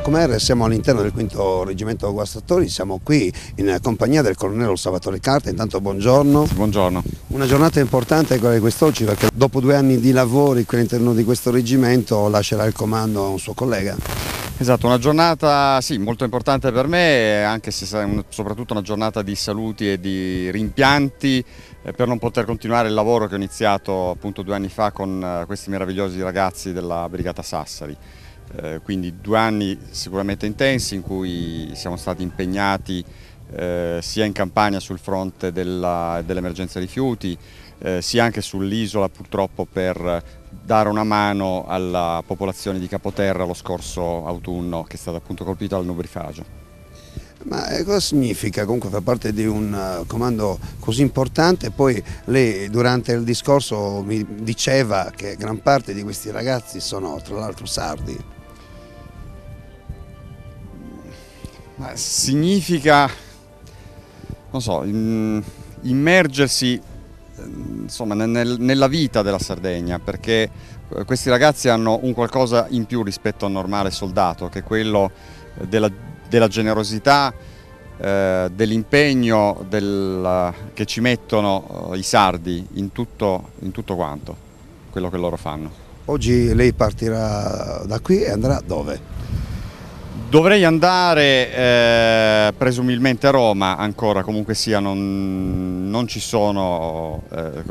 Comer, siamo all'interno del 5° Reggimento Guastatori, siamo qui in compagnia del colonnello Salvatore Carta. Intanto buongiorno. Buongiorno. Una giornata importante quella di quest'oggi, perché dopo 2 anni di lavori qui all'interno di questo reggimento lascerà il comando a un suo collega. Esatto, una giornata sì, molto importante per me, anche se soprattutto una giornata di saluti e di rimpianti per non poter continuare il lavoro che ho iniziato appunto 2 anni fa con questi meravigliosi ragazzi della Brigata Sassari. Quindi 2 anni sicuramente intensi in cui siamo stati impegnati sia in Campania sul fronte dell'emergenza rifiuti, sia anche sull'isola purtroppo per dare una mano alla popolazione di Capoterra lo scorso autunno, che è stata appunto colpita dal nubifragio. Ma cosa significa comunque far parte di un comando così importante? Poi lei durante il discorso mi diceva che gran parte di questi ragazzi sono tra l'altro sardi. Ma significa, non so, immergersi insomma, nella vita della Sardegna, perché questi ragazzi hanno un qualcosa in più rispetto al normale soldato, che è quello della generosità, dell'impegno che ci mettono i sardi in tutto quanto quello che loro fanno. Oggi lei partirà da qui e andrà dove? Dovrei andare presumibilmente a Roma, ancora comunque sia non ci sono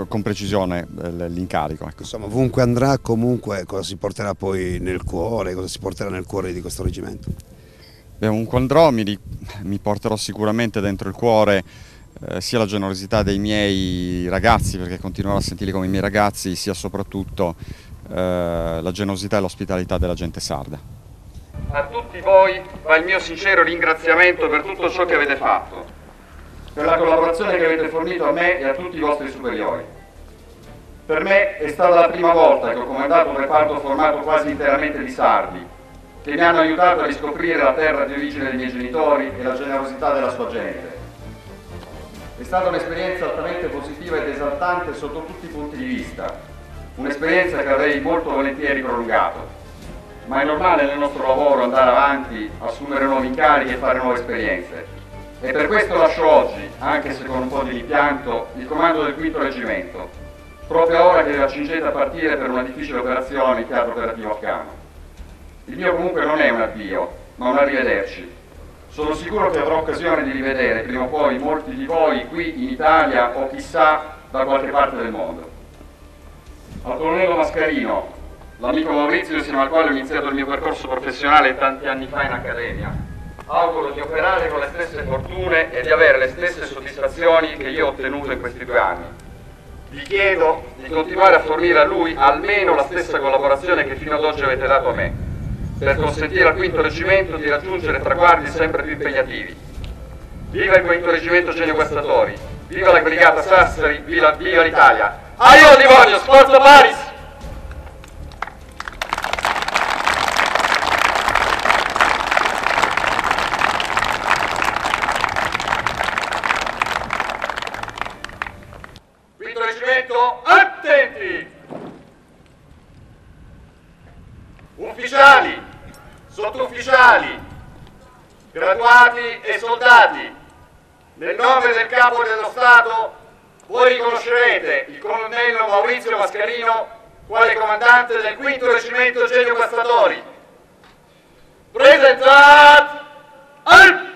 con precisione l'incarico. Ecco. Insomma, ovunque andrà comunque cosa si porterà poi nel cuore, cosa si porterà nel cuore di questo reggimento? Beh, ovunque andrò mi porterò sicuramente dentro il cuore sia la generosità dei miei ragazzi, perché continuerò a sentirli come i miei ragazzi, sia soprattutto la generosità e l'ospitalità della gente sarda. A tutti voi va il mio sincero ringraziamento per tutto ciò che avete fatto, per la collaborazione che avete fornito a me e a tutti i vostri superiori. Per me è stata la prima volta che ho comandato un reparto formato quasi interamente di sardi, che mi hanno aiutato a riscoprire la terra di origine dei miei genitori e la generosità della sua gente. È stata un'esperienza altamente positiva ed esaltante sotto tutti i punti di vista, un'esperienza che avrei molto volentieri prolungato. Ma è normale nel nostro lavoro andare avanti, assumere nuovi incarichi e fare nuove esperienze. E per questo lascio oggi, anche se con un po' di rimpianto, il comando del 5° Reggimento, proprio ora che vi accingete a partire per una difficile operazione in teatro operativo afghano. Il mio comunque non è un addio, ma un arrivederci. Sono sicuro che avrò occasione di rivedere prima o poi molti di voi qui in Italia o chissà da qualche parte del mondo. Al colonnello Mascarino, l'amico Maurizio insieme al quale ho iniziato il mio percorso professionale tanti anni fa in accademia, auguro di operare con le stesse fortune e di avere le stesse soddisfazioni che io ho ottenuto in questi 2 anni. Vi chiedo di continuare a fornire a lui almeno la stessa collaborazione che fino ad oggi avete dato a me, per consentire al 5° Reggimento di raggiungere traguardi sempre più impegnativi. Viva il 5° Reggimento Genio Guastatori, viva la Brigata Sassari, viva l'Italia! Aio Livorno, sforzo Paris! Attenti! Ufficiali, sottufficiali, graduati e soldati, nel nome del Capo dello Stato voi riconoscerete il colonnello Maurizio Mascarino quale comandante del 5° Reggimento Genio Guastatori. Presentat! Al!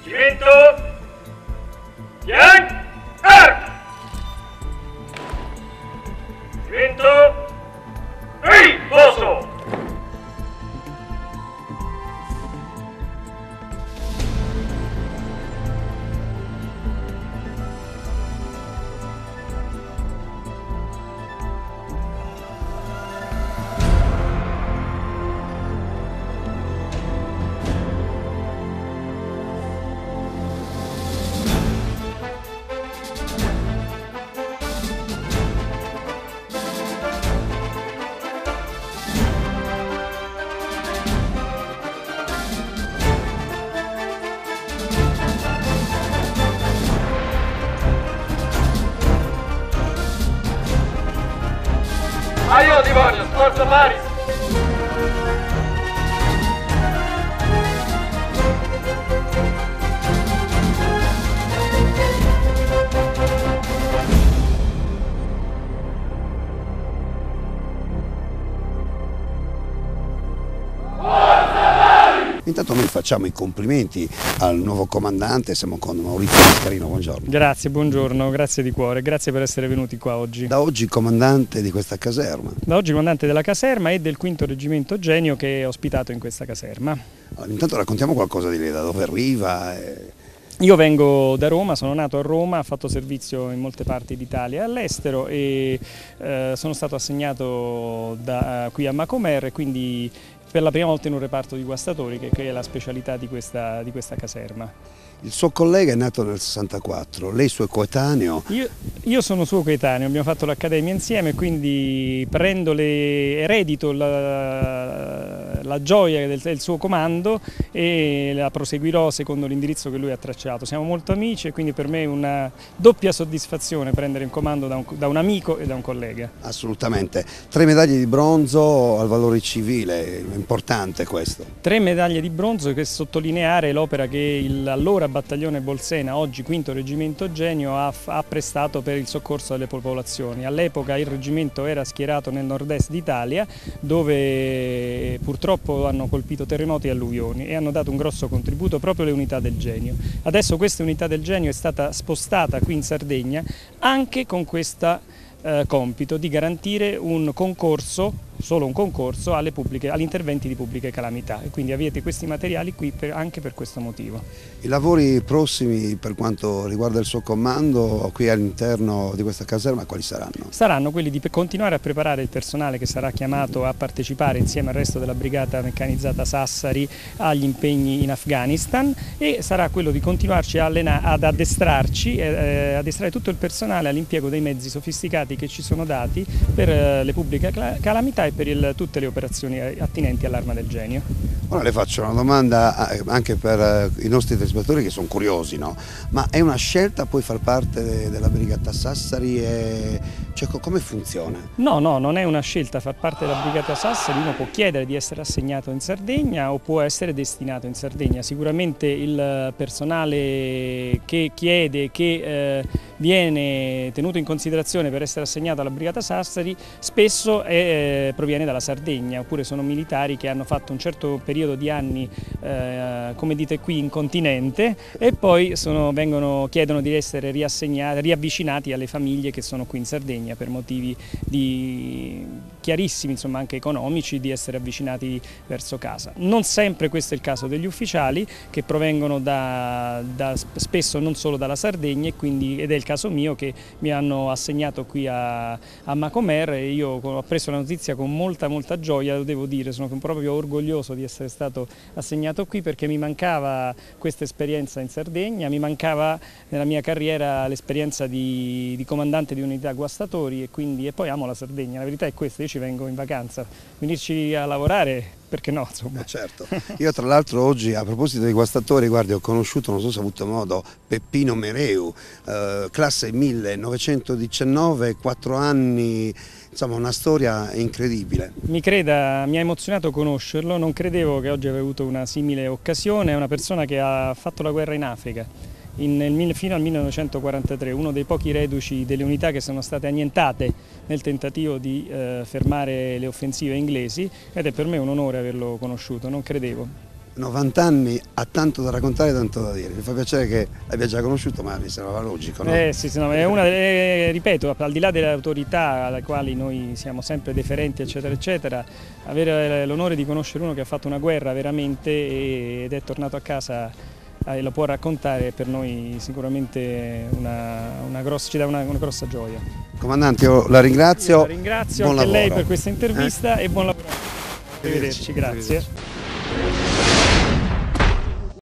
Reggimento Yang Arc! Reggimento Riposo! Viva Livorno, Forza Paris! Intanto noi facciamo i complimenti al nuovo comandante, siamo con Maurizio Mascarino, buongiorno. Grazie, buongiorno, grazie di cuore, grazie per essere venuti qua oggi. Da oggi comandante di questa caserma. Da oggi comandante della caserma e del 5° Reggimento Genio che è ospitato in questa caserma. Allora, intanto raccontiamo qualcosa di lei, da dove arriva. Io vengo da Roma, sono nato a Roma, ho fatto servizio in molte parti d'Italia e all'estero e sono stato assegnato qui a Macomer e quindi per la prima volta in un reparto di guastatori che è la specialità di questa caserma. Il suo collega è nato nel 64, lei suo coetaneo? Io sono suo coetaneo, abbiamo fatto l'accademia insieme, quindi eredito la gioia del suo comando e la proseguirò secondo l'indirizzo che lui ha tracciato. Siamo molto amici e quindi per me è una doppia soddisfazione prendere in comando da un amico e da un collega. Assolutamente. 3 medaglie di bronzo al valore civile, è importante questo. 3 medaglie di bronzo per sottolineare l'opera che allora battaglione Bolsena, oggi 5° Reggimento Genio, ha prestato per il soccorso alle popolazioni. All'epoca il reggimento era schierato nel nord-est d'Italia dove purtroppo hanno colpito terremoti e alluvioni e hanno dato un grosso contributo proprio le unità del Genio. Adesso questa unità del Genio è stata spostata qui in Sardegna anche con questo compito di garantire un concorso, solo un concorso, agli interventi di pubbliche calamità e quindi avete questi materiali qui anche per questo motivo. I lavori prossimi per quanto riguarda il suo comando qui all'interno di questa caserma quali saranno? Saranno quelli di continuare a preparare il personale che sarà chiamato a partecipare insieme al resto della brigata meccanizzata Sassari agli impegni in Afghanistan e sarà quello di continuarci ad addestrarci, addestrare tutto il personale all'impiego dei mezzi sofisticati che ci sono dati per le pubbliche calamità e per tutte le operazioni attinenti all'arma del Genio. Ora le faccio una domanda anche per i nostri telespettatori che sono curiosi, no? Ma è una scelta poi far parte della brigata Sassari? Cioè, come funziona? No, non è una scelta far parte della brigata Sassari, uno può chiedere di essere assegnato in Sardegna o può essere destinato in Sardegna. Sicuramente il personale che chiede, che viene tenuto in considerazione per essere assegnato alla brigata Sassari spesso proviene dalla Sardegna, oppure sono militari che hanno fatto un certo periodo di anni, come dite qui, in continente e poi chiedono di essere riavvicinati alle famiglie che sono qui in Sardegna per motivi chiarissimi, insomma anche economici, di essere avvicinati verso casa. Non sempre questo è il caso degli ufficiali che provengono spesso non solo dalla Sardegna ed è il caso mio che mi hanno assegnato qui a Macomer e io ho preso la notizia con molta gioia, lo devo dire, sono proprio orgoglioso di essere stato assegnato qui perché mi mancava questa esperienza in Sardegna, mi mancava nella mia carriera l'esperienza di comandante di unità guastatori e poi amo la Sardegna, la verità è questa, io ci vengo in vacanza, venirci a lavorare perché no, insomma. Certo. Io tra l'altro oggi a proposito dei guastatori, guardi, ho conosciuto, non so se ho avuto modo, Peppino Mereu, classe 1919, 4 anni, insomma una storia incredibile. Mi creda, mi ha emozionato conoscerlo, non credevo che oggi avrei avuto una simile occasione, è una persona che ha fatto la guerra in Africa. Fino al 1943, uno dei pochi reduci delle unità che sono state annientate nel tentativo di fermare le offensive inglesi ed è per me un onore averlo conosciuto, non credevo. 90 anni, ha tanto da raccontare e tanto da dire, mi fa piacere che l'abbia già conosciuto ma mi sembrava logico, no? Sì, no, ripeto, al di là delle autorità alle quali noi siamo sempre deferenti eccetera, avere l'onore di conoscere uno che ha fatto una guerra veramente ed è tornato a casa e lo può raccontare, per noi sicuramente ci dà una grossa gioia. Comandante, io la ringrazio. Io la ringrazio anche lei per questa intervista e buon lavoro. Arrivederci, grazie.